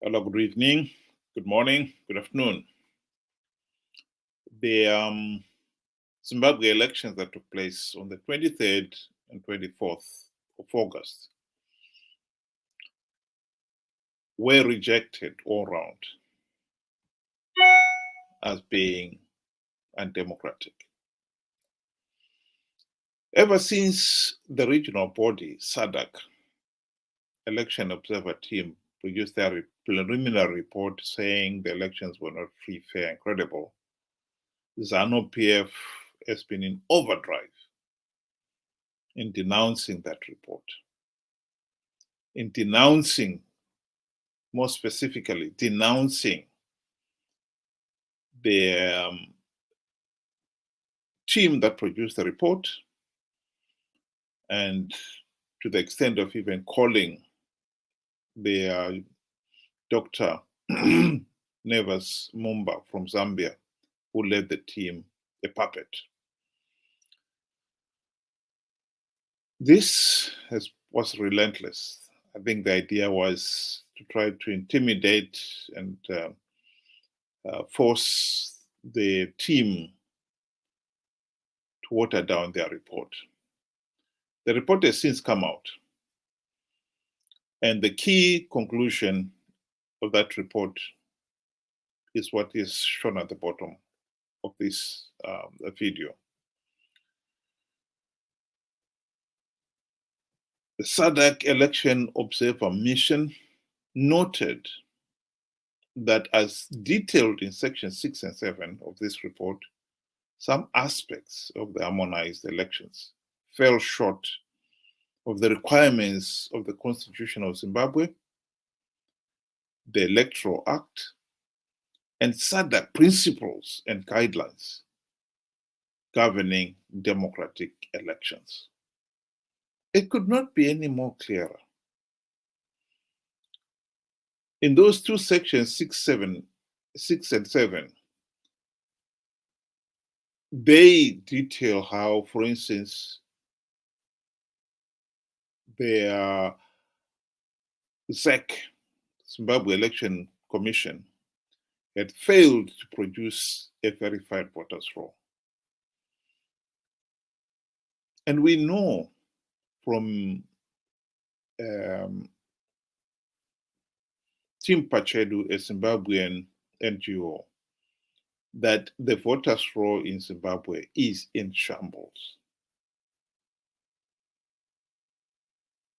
Hello, good evening, good morning, good afternoon. The Zimbabwe elections that took place on the 23rd and 24th of August were rejected all round as being undemocratic. Ever since the regional body, SADC Election Observer Team, produced their preliminary report saying the elections were not free, fair, and credible, Zanu PF has been in overdrive in denouncing that report, in denouncing, more specifically, denouncing the team that produced the report, and to the extent of even calling the Dr. Nevers Mumba from Zambia, who led the team, a puppet. This was relentless. I think the idea was to try to intimidate and force the team to water down their report. The report has since come out. And the key conclusion of that report is what is shown at the bottom of this video. The SADC Election Observer Mission noted that, as detailed in section 6 and 7 of this report, some aspects of the harmonized elections fell short of the requirements of the Constitution of Zimbabwe, the Electoral Act, and SADC principles and guidelines governing democratic elections. It could not be any more clearer. In those two sections, 6 and 7, they detail how, for instance, the ZEC, Zimbabwe Election Commission, had failed to produce a verified voters roll. And we know from Team Pachedu, a Zimbabwean NGO, that the voters roll in Zimbabwe is in shambles.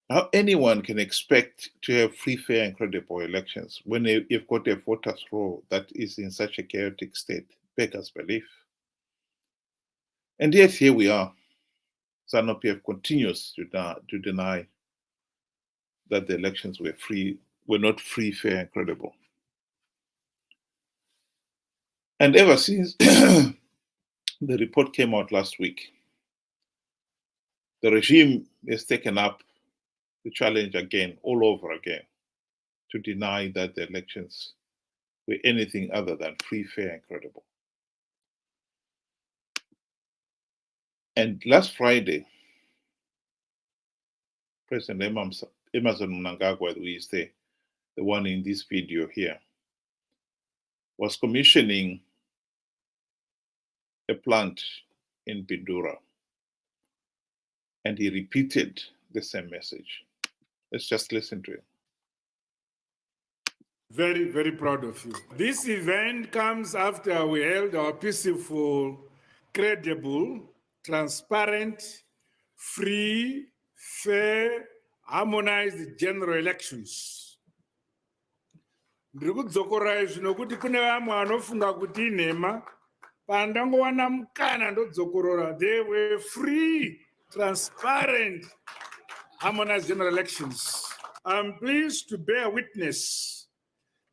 How anyone can expect to have free, fair, and credible elections when you've got a voters roll that is in such a chaotic state beggars belief. And yet here we are. Zanu PF continues to deny that the elections were not free, fair, and credible. And ever since the report came out last week, the regime has taken up the challenge again, all over again, to deny that the elections were anything other than free, fair, and credible. And last Friday, President Emerson Mnangagwa, who is the one in this video here, was commissioning a plant in Bindura, and he repeated the same message. Let's just listen to it. Very, very proud of you. This event comes after we held our peaceful, credible, transparent, free, fair, harmonized general elections. Ndiri kudzokorai zvino kuti kune vamwe vanofunga kuti inhema pandangowana mukana ndodzokorora. They were free, transparent, harmonized general elections. I'm pleased to bear witness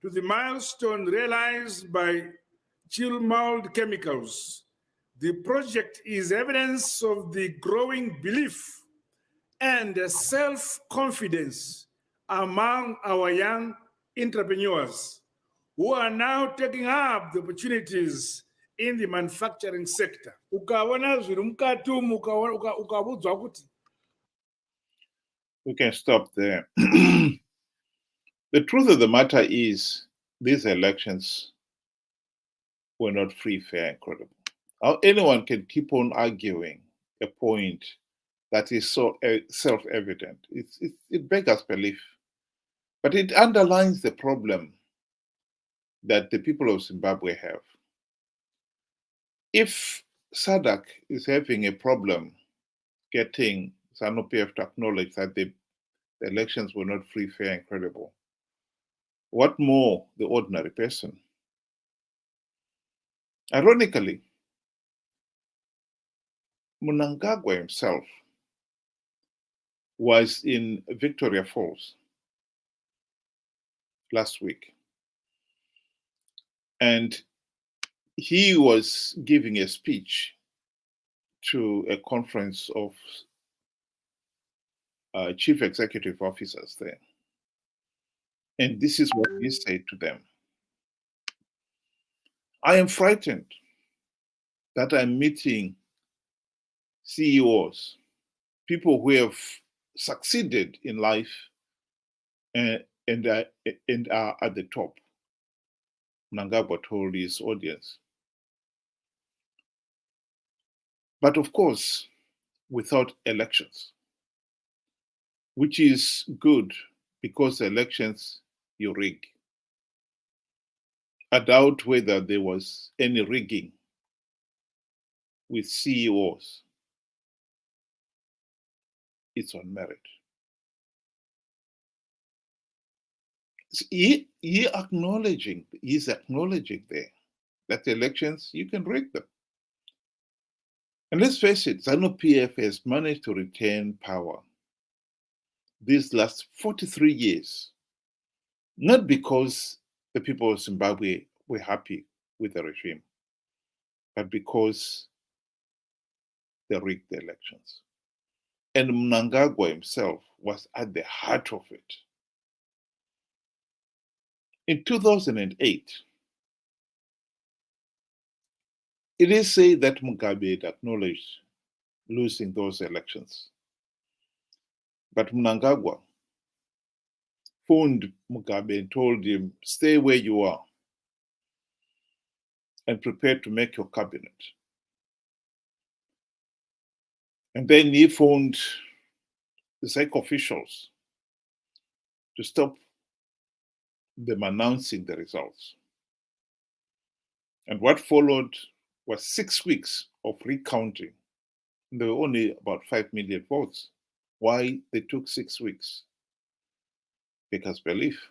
to the milestone realized by chill mold chemicals. The project is evidence of the growing belief and self-confidence among our young entrepreneurs who are now taking up the opportunities in the manufacturing sector. We can stop there. The truth of the matter is, these elections were not free, fair, and credible. How anyone can keep on arguing a point that is so self-evident, it beggars belief. But it underlines the problem that the people of Zimbabwe have. If SADC is having a problem getting Zanu PF to acknowledge that the elections were not free, fair, and credible, what more the ordinary person? Ironically, Mnangagwa himself was in Victoria Falls last week, and he was giving a speech to a conference of chief executive officers there. And this is what he said to them. I am frightened that I'm meeting CEOs, people who have succeeded in life and are at the top, Mnangagwa told his audience. But of course, without elections, which is good because elections you rig. I doubt whether there was any rigging with CEOs. It's on merit. He's acknowledging there that the elections, you can rig them. And let's face it, Zanu PF has managed to retain power these last 43 years, not because the people of Zimbabwe were happy with the regime, but because they rigged the elections. And Mnangagwa himself was at the heart of it. In 2008, it is said that Mugabe had acknowledged losing those elections. But Mnangagwa phoned Mugabe and told him, stay where you are and prepare to make your cabinet. And then he phoned the SEC officials to stop them announcing the results. And what followed was 6 weeks of recounting. And there were only about 5 million votes. Why they took 6 weeks? Because belief.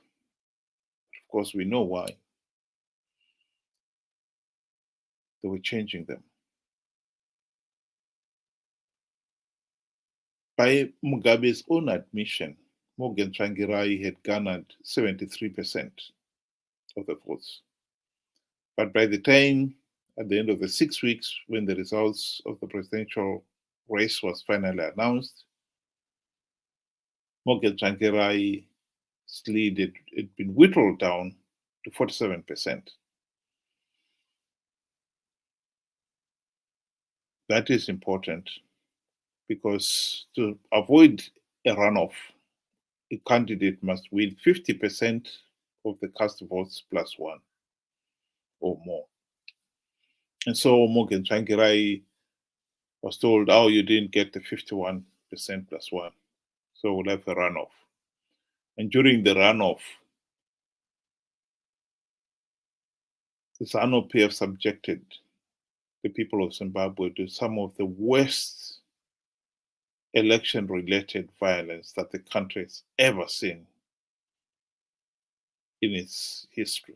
Of course, we know why. They were changing them. By Mugabe's own admission, Morgan Tsvangirai had garnered 73% of the votes. But by the time, at the end of the 6 weeks, when the results of the presidential race was finally announced, Morgan Tsvangirai's lead had been whittled down to 47%. That is important because to avoid a runoff, a candidate must win 50% of the cast votes plus one or more. And so Morgan Tsvangirai was told, oh, you didn't get the 51% plus one, so we'll have a runoff. And during the runoff, the Zanu PF subjected the people of Zimbabwe to some of the worst election-related violence that the country has ever seen in its history.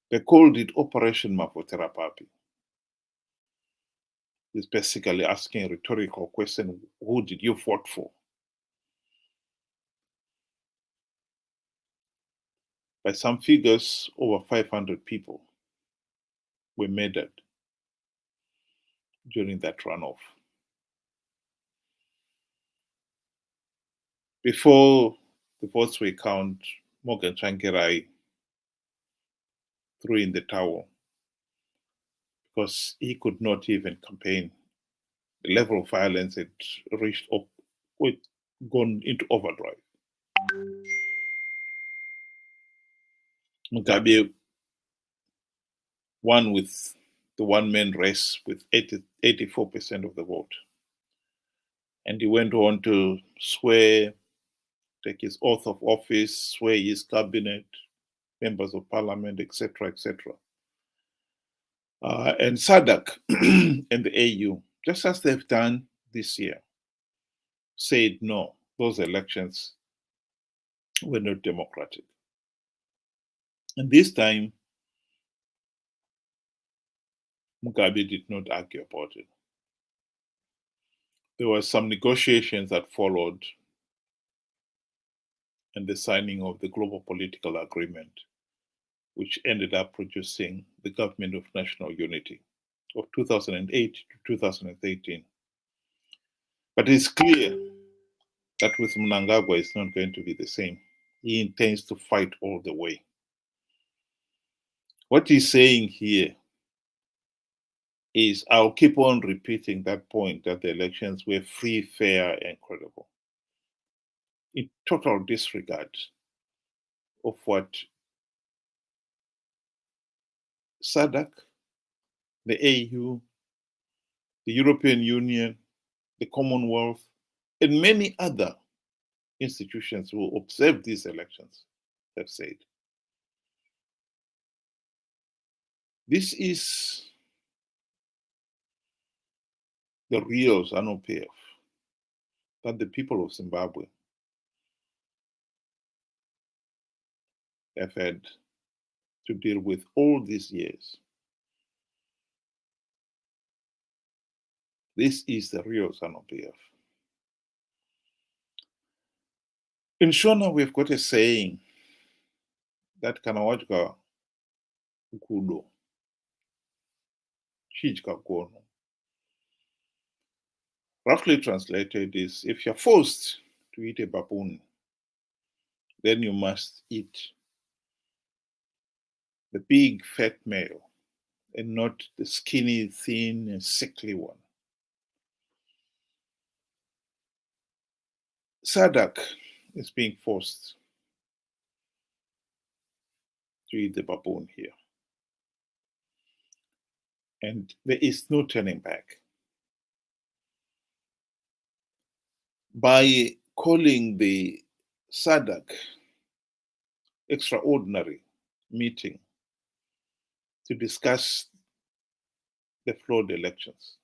They called it Operation Mavoterapapi. It's basically asking a rhetorical question, who did you vote for? By some figures, over 500 people were murdered during that runoff. Before the votes were counted, Morgan Tsvangirai threw in the towel because he could not even campaign. The level of violence had reached up with gone into overdrive. Mugabe won with the one-man race with 84% of the vote. And he went on to swear, take his oath of office, swear his cabinet, members of parliament, etc., etc. And SADC and the AU, just as they've done this year, said no, those elections were not democratic. And this time, Mugabe did not argue about it. There were some negotiations that followed and the signing of the global political agreement, which ended up producing the Government of National Unity of 2008 to 2013. But it's clear that with Mnangagwa, it's not going to be the same. He intends to fight all the way. What he's saying here is, I'll keep on repeating that point, that the elections were free, fair, and credible, in total disregard of what SADC, the AU, the European Union, the Commonwealth, and many other institutions who observe these elections have said. This is the real Zanu PF that the people of Zimbabwe have had to deal with all these years. This is the real Zanu PF. In Shona, we've got a saying that kanawajka ukudo, chijka gono. Roughly translated is, if you're forced to eat a baboon, then you must eat the big fat male and not the skinny, thin, and sickly one. SADC is being forced to eat the baboon here. And there is no turning back. By calling the SADC Extra-ordinary meeting to discuss the flawed elections,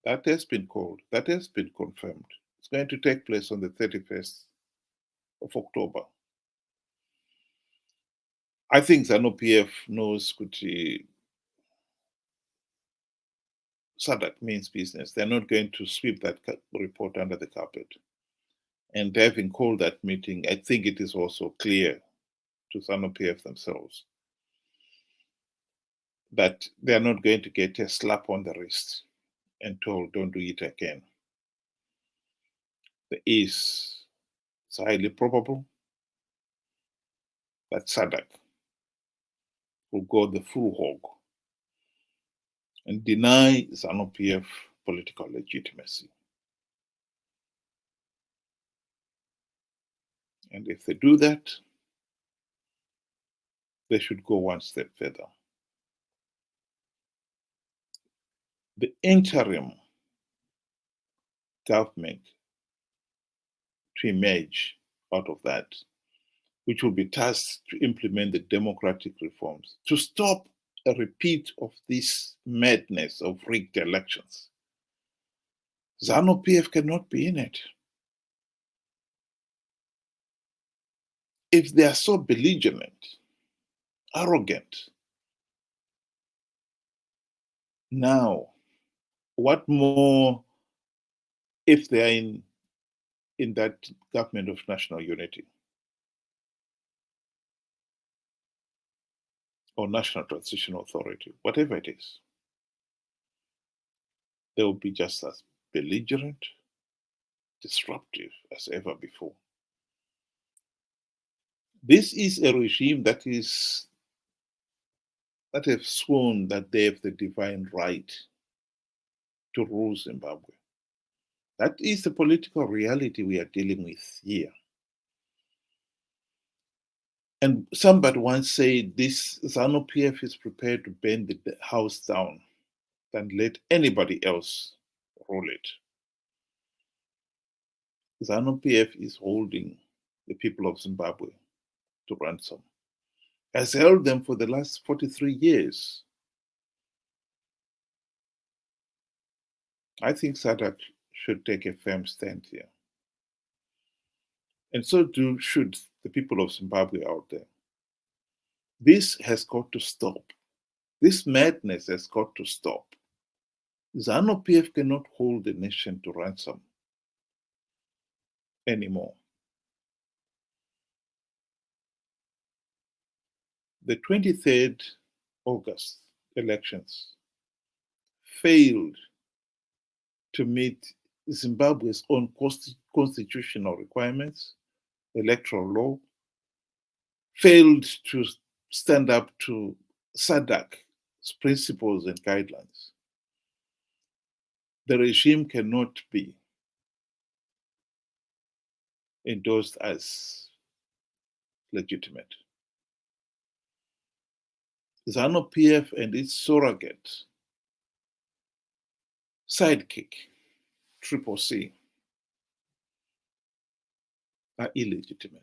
that has been called, that has been confirmed. It's going to take place on the 31st of October. I think Zanu PF knows Kuti SADC means business. They're not going to sweep that report under the carpet. And having called that meeting, I think it is also clear to Zanu PF themselves that they are not going to get a slap on the wrist and told, don't do it again. It's highly probable that SADC will go the full hog and deny Zanu PF political legitimacy. And if they do that, they should go one step further. The interim government to emerge out of that, which will be tasked to implement the democratic reforms, to stop a repeat of this madness of rigged elections. Zanu PF cannot be in it. If they are so belligerent, arrogant, now, what more if they are in that government of national unity or national transition authority, whatever it is? They will be just as belligerent, disruptive as ever before. This is a regime that have sworn that they have the divine right to rule Zimbabwe. That is the political reality we are dealing with here. And somebody once said this Zanu PF is prepared to burn the house down than let anybody else roll it. Zanu PF is holding the people of Zimbabwe to ransom, has held them for the last 43 years. I think SADC should take a firm stand here. And so should the people of Zimbabwe out there. This has got to stop. This madness has got to stop. Zanu PF cannot hold the nation to ransom anymore. The 23rd August elections failed to meet Zimbabwe's own constitutional requirements, electoral law, failed to stand up to SADC's principles and guidelines. The regime cannot be endorsed as legitimate. Zanu PF and its surrogate sidekick, Triple C, are illegitimate.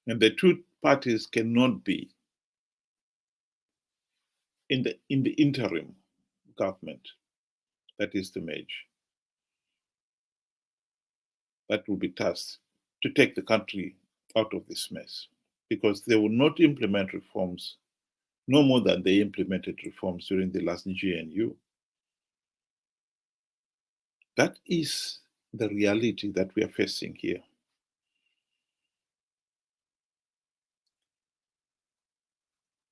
And the two parties cannot be in the interim government that is to merge. That will be tasked to take the country out of this mess, because they will not implement reforms no more than they implemented reforms during the last GNU. That is the reality that we are facing here.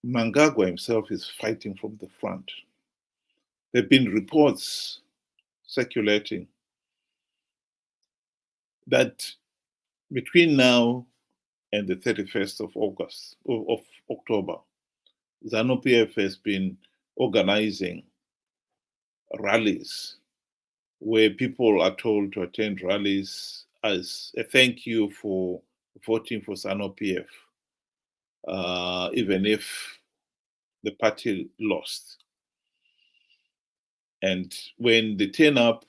Mnangagwa himself is fighting from the front. There have been reports circulating that between now and the 31st of October, Zanu PF has been organizing rallies where people are told to attend rallies as a thank you for voting for Zanu PF, even if the party lost. And when they turn up,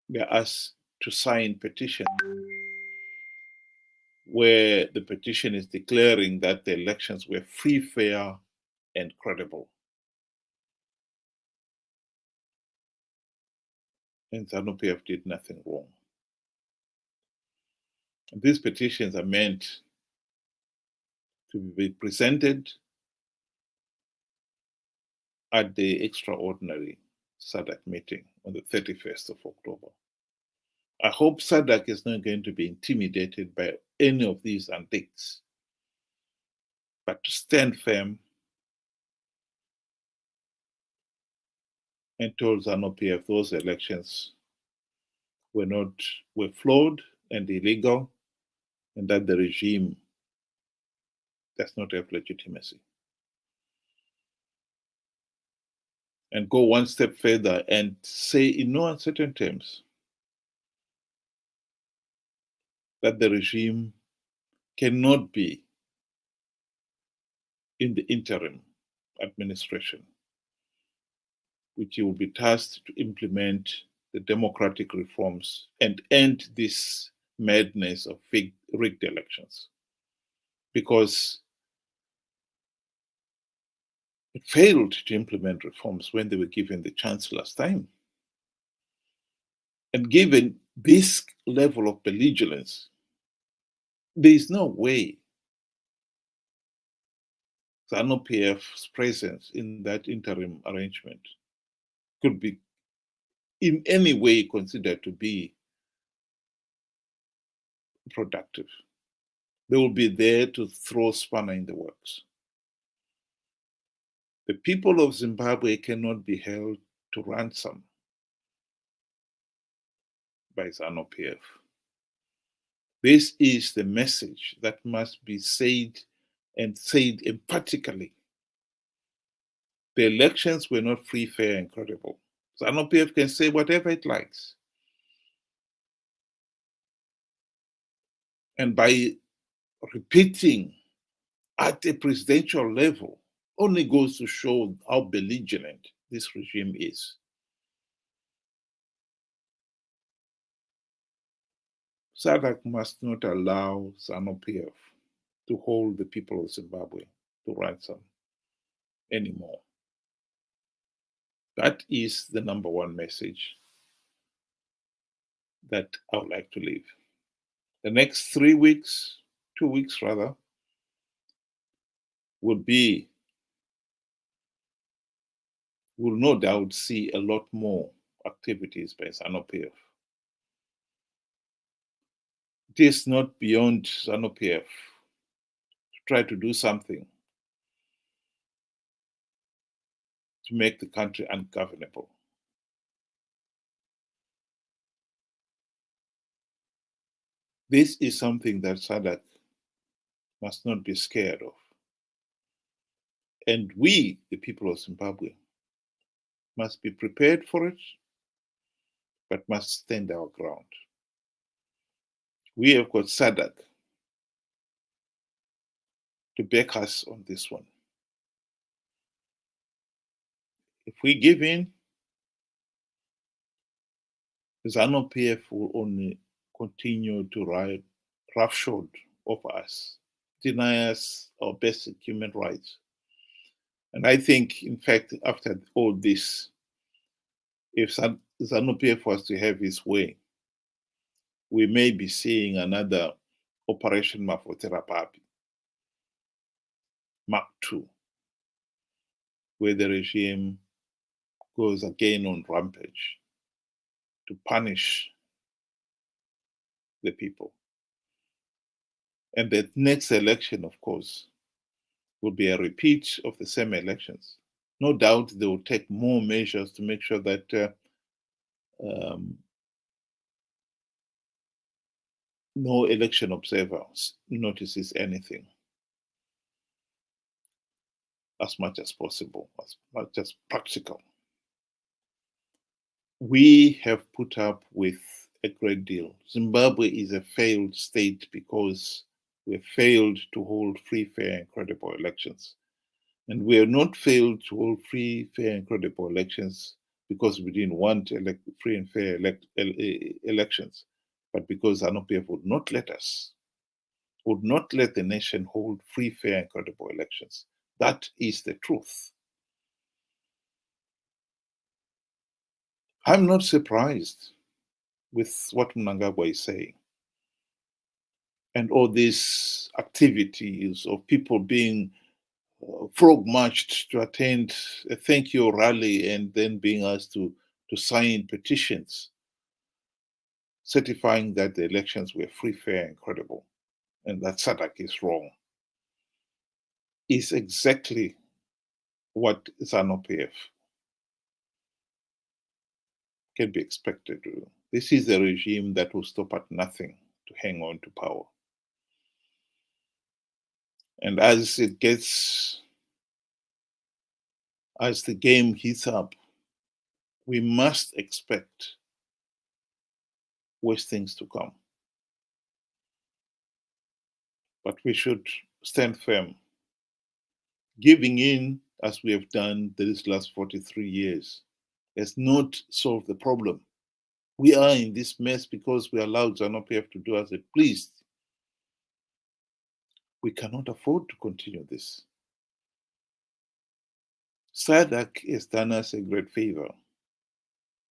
they're asked to sign petition where the petition is declaring that the elections were free, fair, and credible. And Zanu PF did nothing wrong. These petitions are meant to be presented at the extraordinary SADC meeting on the 31st of October. I hope SADC is not going to be intimidated by any of these antics, but to stand firm and told Zanu PF those elections were flawed and illegal, and that the regime does not have legitimacy. And go one step further and say in no uncertain terms that the regime cannot be in the interim administration, which will be tasked to implement the democratic reforms and end this madness of rigged elections. Because it failed to implement reforms when they were given the chance last time. And given this level of belligerence, there is no way Zanu PF's presence in that interim arrangement could be in any way considered to be productive. They will be there to throw spanner in the works. The people of Zimbabwe cannot be held to ransom by Zanu PF. This is the message that must be said, and said emphatically. The elections were not free, fair, and credible. Zanu PF can say whatever it likes. And by repeating at a presidential level only goes to show how belligerent this regime is. SADC must not allow Zanu PF to hold the people of Zimbabwe to ransom anymore. That is the number one message that I would like to leave. The next 3 weeks, 2 weeks rather, will no doubt see a lot more activities by Zanu PF. It is not beyond Zanu PF to try to do something to make the country ungovernable. This is something that SADC must not be scared of. And we, the people of Zimbabwe, must be prepared for it, but must stand our ground. We have got SADC to back us on this one. If we give in, Zanu PF will only continue to ride roughshod over us, deny us our basic human rights. And I think, in fact, after all this, if Zanu PF was to have his way, we may be seeing another Operation Mafoterapapi, Mark II, where the regime goes again on rampage to punish the people. And the next election, of course, will be a repeat of the same elections. No doubt they will take more measures to make sure that no election observer notices anything, as much as possible, as much as practical. We have put up with a great deal. Zimbabwe is a failed state because we failed to hold free, fair, and credible elections. And we have not failed to hold free, fair, and credible elections because we didn't want free and fair elections, but because Zanu PF would not let us, would not let the nation hold free, fair, and credible elections. That is the truth. I'm not surprised with what Mnangagwa is saying and all these activities of people being frog marched to attend a thank you rally and then being asked to sign petitions certifying that the elections were free, fair, and credible, and that SADC is wrong, is exactly what Zanu PF can be expected to do. This is a regime that will stop at nothing to hang on to power. And as the game heats up, we must expect worse things to come. But we should stand firm. Giving in, as we have done these last 43 years, has not solved the problem. We are in this mess because we allowed Zanu PF to do as it pleased. We cannot afford to continue this. SADC has done us a great favor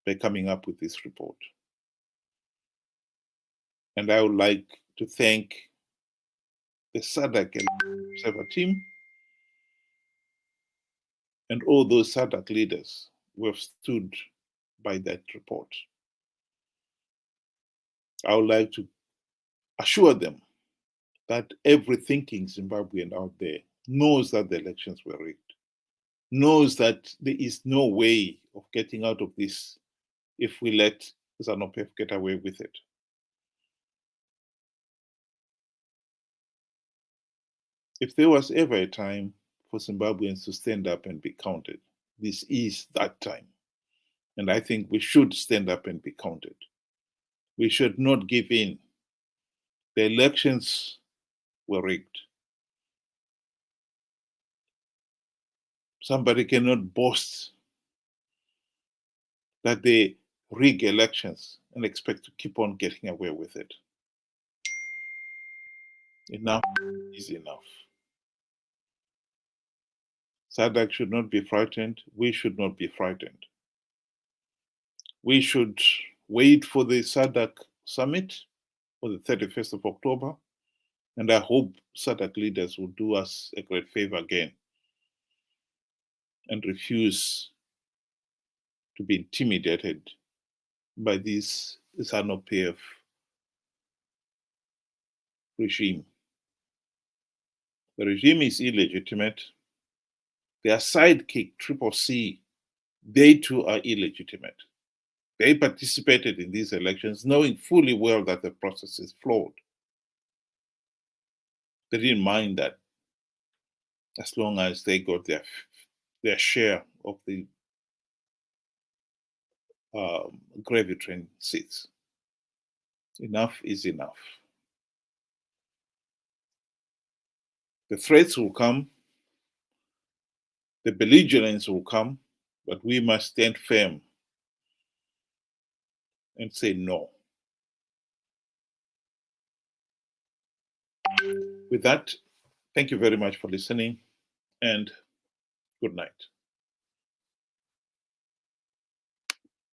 by coming up with this report. And I would like to thank the SADC Observer team and all those SADC leaders who have stood by that report. I would like to assure them that every thinking Zimbabwean out there knows that the elections were rigged, knows that there is no way of getting out of this if we let Zanu PF get away with it. If there was ever a time for Zimbabweans to stand up and be counted, this is that time. And I think we should stand up and be counted. We should not give in. The elections were rigged. Somebody cannot boast that they rig elections and expect to keep on getting away with it. Enough is enough. SADC should not be frightened. We should not be frightened. We should wait for the SADC summit on the 31st of October. And I hope SADC leaders will do us a great favor again and refuse to be intimidated by this Zanu PF regime. The regime is illegitimate. Their sidekick, Triple C, they too are illegitimate. They participated in these elections knowing fully well that the process is flawed. They didn't mind that as long as they got their share of the gravy train seats. Enough is enough. The threats will come, the belligerence will come, but we must stand firm and say no. With that, thank you very much for listening, and good night.